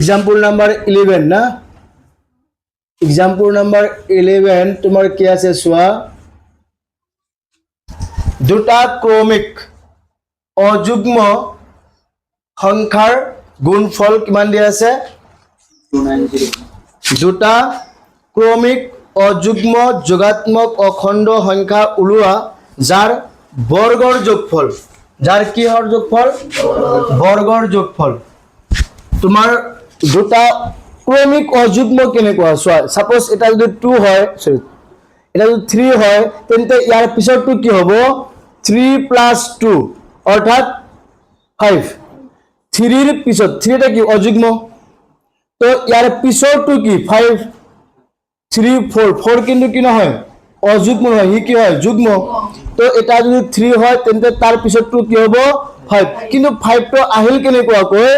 example number 11 ना example number 11 तुम्हार কি আছে চোৱা দুটা ক্ৰমিক অযুগ্ম সংখ্যাৰ গুণফল কিমান দিয়া আছে 290 দুটা ক্ৰমিক অযুগ্ম যোগাত্মক অখণ্ড সংখ্যা উলোৱা যাৰ বৰ্গৰ যোগফল যাৰ কি হৰ যোগফল বৰ্গৰ যোগফল তোমাৰ দুটা ক্ৰমিক অযুগ্ম কেনেকুৱা চোৱা সাপোজ এটা যদি 2 হয় সৰি এটা যদি 3 হয় তেন্তে ইয়াৰ পিছৰটো কি হ'ব 3 + 2 অৰ্থাৎ 5 3 ৰ পিছত 3 টা কি অযুগ্ম তো ইয়াৰ পিছৰটো কি 5 3 4 4 কিন্তু কি নহয় অযুগ্ম নহয় হি কি হয় যুগ্ম তো এটা যদি 3 হয় তেন্তে তাৰ পিছৰটো কি হ'ব 5 কিন্তু 5 টো আহিল কেনেকুৱা কয়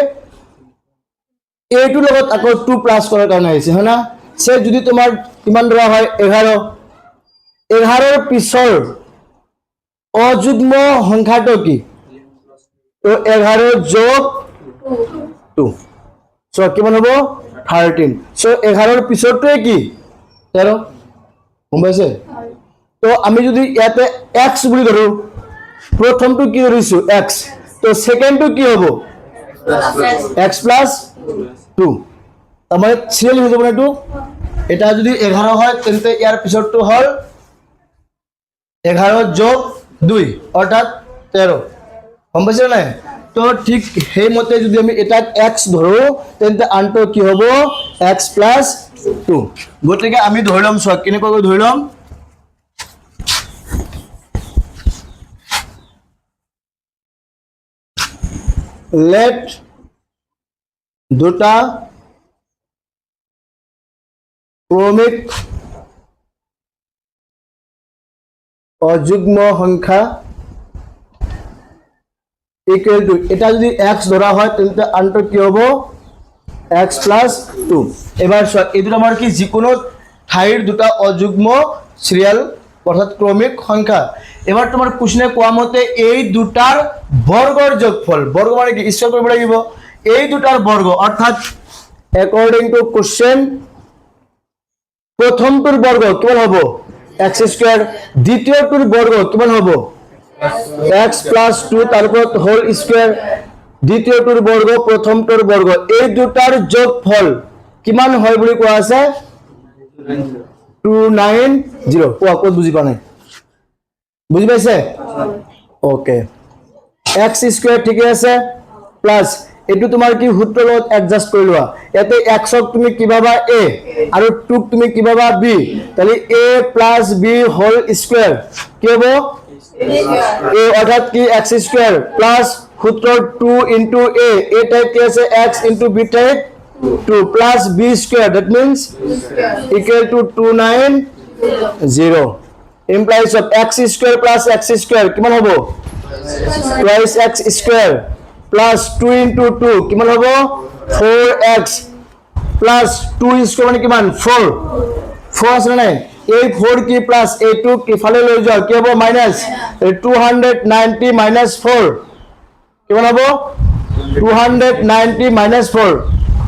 এইটো লগত আকৌ 2 প্লাস কৰাৰ কাৰণে আহিছে হয় না সে যদি তোমাৰ কিমান ধৰা হয় 11 11 ৰ পিছৰ অযুগ্ম সংখ্যাটো কি তো 11 যোগ 2 সো কিমান হ'ব 13 সো 11 ৰ পিছৰটোৱে কি 13 গম পাইছে তো আমি যদি ইয়াতে x বুলি ধৰো প্ৰথমটো কি ধৰিছো x তো সেকেন্ডটো কি হ'ব x + 2 আমাৰ সিৰিয়াল হৈ যাব না এইটো এটা যদি 11 হয় তেন্তে ইয়াৰ পিছৰটো হল 11 যোগ 2 অৰ্থাৎ 13 গম পাইছে নাই তো ঠিক সেই মতে যদি আমি এটাক x ধৰো তেন্তে আনটো কি হ'ব x + 2 গতিকে আমি ধৰিলাম সব কেনেকৈ ধৰিলাম let দুটা ক্ৰমিক অযুগ্ম সংখ্যা ইকুৱেল টু এটা যদি x ধৰা হয় তেন্তে আনটো কি হ'ব x + 2 এবাৰ চোৱা এই দুটা আমাৰ কি যিকোনো ঠাইৰ দুটা অযুগ্ম সিৰিয়াল অৰ্থাৎ ক্ৰমিক সংখ্যা এবাৰ তোমাৰ কোশ্চনে কোৱা মতে এই দুটাৰ বৰ্গৰ যোগফল বৰ্গ মানে কি স্কয়াৰ কৰিব লাগিব এই দুটাৰ বৰ্গ অৰ্থাৎ according to question প্ৰথমটোৰ বৰ্গ কিমান হ'ব x² দ্বিতীয়টোৰ বৰ্গ কিমান হ'ব x + 2 তাৰ ওপৰত হোল স্কয়াৰ দ্বিতীয়টোৰ বৰ্গ প্ৰথমটোৰ বৰ্গ এই দুটাৰ যোগফল কিমান হয় বুলি কোৱা আছে 290 কোৱা ক'ত বুজি পা নাই বুজি পাইছে ওকে x² ঠিকে আছে প্লাস এটু তোমার কি সূত্ৰৰ লগত এডজাস্ট কৰি লোৱা এতে x ক তুমি কি ভাবা a আৰু 2 ক তুমি কি ভাবা b তাহলে a + b হোল স্কয়ার কি হ'ব a অৰ্থাৎ কি x² প্লাস সূত্ৰৰ 2 * a a টাইপ কি আছে x * b type 2 plus b² that means equal to 290 implies of x² plus x² কিমান হ'ব twice x² plus 2 * 2 কিমান হ'ব 4x plus 2² মানে কিমান 4 4 আছে নাই এই 4 কি প্লাস এই 2 কি ফালে লৈ যাও কি হ'ব মাইনাস 290 minus 4 কিমান হ'ব 290 - 4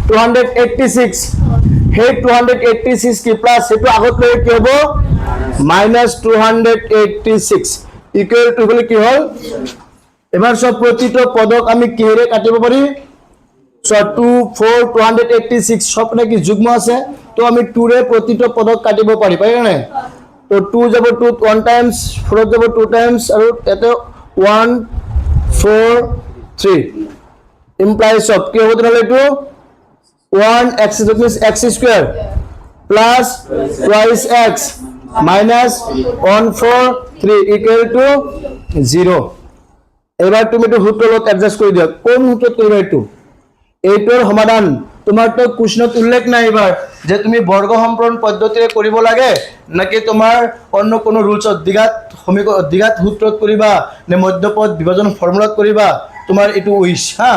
286 हे 286 की प्लस हेतु আগত লৈ কি হ'ব -286 ইকুৱেল টু হল কি হল এবাৰ সব প্ৰতিটো পদক আমি কিহেৰে কাটিব পাৰি সো 2 4 286 সব নাকি যুগ্ম আছে তো আমি 2 ৰে প্ৰতিটো পদক কাটিব পাৰি না তো 2 যাব 2 1 টাইমস 4 যাব 2 টাইমস আৰু এতে 1 4 3 implies of কি হ'ব তেনে এইটো 1x that means x² plus twice x minus 143 equal to 0 এবাৰ তুমি তো সূত্ৰৰ লগত এডজাস্ট কৰি দিয়া কোন সূত্ৰত কৰিবা এইটোৰ সমাধান তোমাৰ তো কোশ্চনত উল্লেখ নাই এবাৰ যে তুমি বৰ্গ সম্পূৰণ পদ্ধতিৰে কৰিব লাগে নাকি তোমাৰ অন্য কোনো ৰুলছত দ্বিঘাত সূত্ৰত কৰিবা নে মধ্যপদ বিভাজন ফৰ্মুলাত কৰিবা তোমাৰ এটো উইশ হা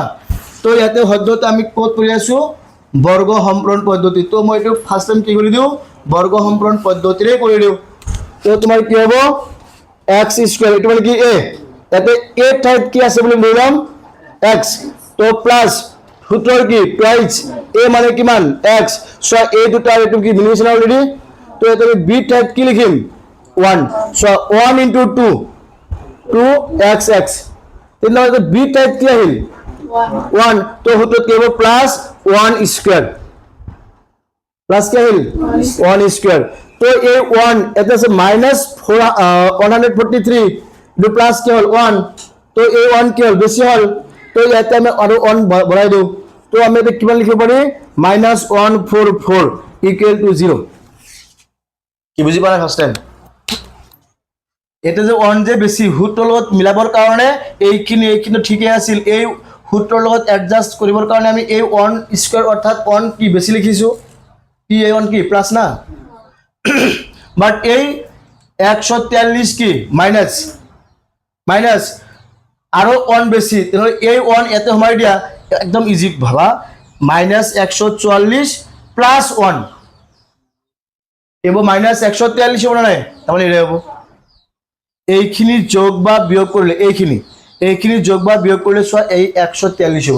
তো ইয়াতে সদ্যত আমি ক'ত কৰি আছো বৰ্গ সম্পূৰণ পদ্ধতি তো মই এটো ফাৰ্স্ট টাইম কি কৰি দিও বৰ্গ সম্পূৰণ পদ্ধতিৰে কৰি দিও তো তোমাৰ কি হ'ব x² এটো মানে কি a তাতে a টাইপ কি আছে বুলি বললাম x তো প্লাস সূত্ৰৰ কি টুৱাইচ এ মানে কিমান x সো এই দুটা আৰু এইটো কি মিলিছে অলৰেডি তো এটা বি টাইপ কি লিখিম 1 সো 1 into 2 2xx তেনেহলে বি টাইপ কি আহিল 1 তো সূত্ৰত কি হ'ব প্লাস 1 স্কয়ার প্লাস কি আহিল 1 স্কয়ার তো এই 1 এটা আছে মাইনাস 143 দু প্লাস কি হল 1 তো এই 1 কি হল বেশি হল তো ইয়াতে আমি আৰু 1 বঢ়াই দিও তো আমি এটা কিমান লিখিব পাৰি -144 ইকুয়াল টু 0 কি বুজি পালা ফাৰ্স্ট টাইম এটা যে 1 যে বেশি সূত্ৰৰ লগত মিলাবৰ কাৰণে এইখিনি ঠিকই আছিল এই সূত্ৰৰ লগত এডজাস্ট কৰিবৰ কাৰণে আমি এই 1 স্কয়াৰ অৰ্থাৎ 1 কি বেশি লিখিছো কি এই 1 কি প্লাস না বাট এই 143 কি মাইনাস আৰু 1 বেশি তাহলে এই 1 এতে সমাই দিয়া একদম ইজি ভাবা -144 প্লাস 1 এব -143 হ'ব না তাহলে এৰে হ'ব এইখিনি যোগ বা বিয়োগ কৰিলে এইখিনি যোগ বা বিয়োগ কৰিলে সো এই 143 হ'ব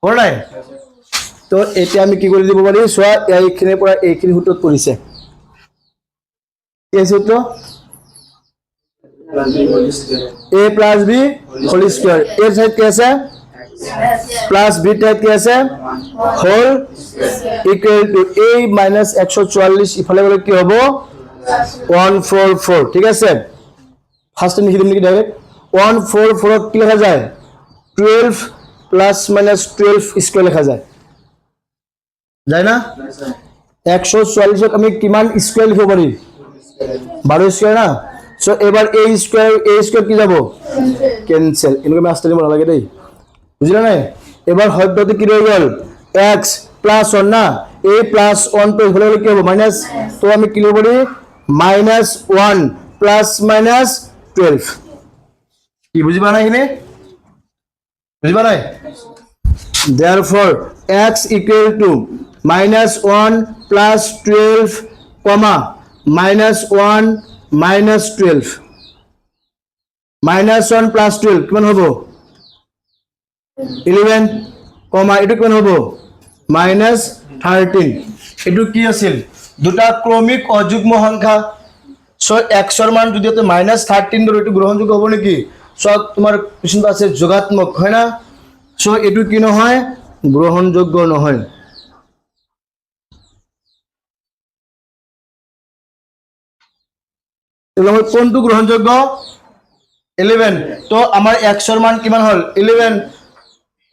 হ'ব নাই তো এতিয়া আমি কি কৰি দিব পাৰি সো এইখিনিৰ পৰা এইখিনি সূত্ৰত পৰিছে এই সূত্ৰ a plus b whole square a side कैसे plus b टाइप कैसे whole equal to a minus 144 ইফালে গলে কি হ'ব 144 ঠিক আছে ফার্স্ট লিখি দিম নেকি ডাইরেক্ট 144 কি লেখা যায় 12 plus minus 12 স্কয়ার লেখা যায় না 144 আমি কিমান স্কয়ার লিখিব পাৰি 12 স্কয়ার না সো এবার a স্কয়ার কি যাব ক্যান্সেল ইনকে মাস্টার নিব লাগে দেই বুঝলা না এবার হয়তো কি রয়ে গেল x প্লাস 1 না a প্লাস 1 তো হলে কি হবে মাইনাস তো আমি কি লিখব পারি -1 প্লাস মাইনাস 12 কি বুঝিবা না এখানে বুঝিবা না therefore x equal to -1 plus 12 comma -1 minus 12 -1 plus 12 কিমান হ'ব 11 কমা এটো কিমান হ'ব -13 এটো কি আছিল দুটা ক্রমিক অযুগ্ম সংখ্যা সো x এর মান যদি তো -13 ধরে এটো গ্রহণযোগ্য হ'ব নেকি সো তোমার কোশ্চেন আছে যোগাত্মক হয় না সো এটো কি নহয় গ্রহণযোগ্য নহয় তাহলে কোনটো গ্রহণযোগ্য 11 তো আমার x এর মান কিমান হল 11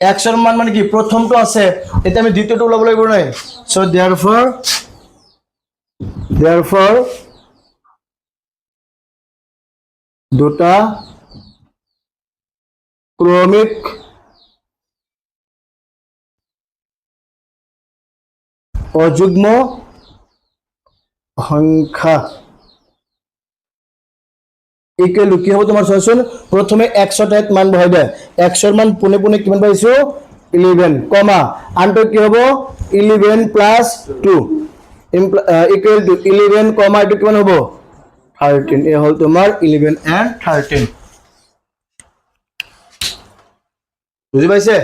x এর মান মানে কি প্রথমটো আছে এটা আমি দ্বিতীয়টো ওলাব লাগিব নাই সো therefore দুটা ক্রমিক অযুগ্ম সংখ্যা ইকুয়াল কি হ'ব তোমাৰ সলিউশন প্ৰথমে x ৰ ঠাইত মান বহাই দে x ৰ মান পুনে পুনে কিমান পাইছো 11 কমা আনটো কি হ'ব 11 plus 2 ইকুয়াল টু 11 কমা এটো কিমান হ'ব 13 এ হল তোমাৰ 11 and 13 বুজি পাইছে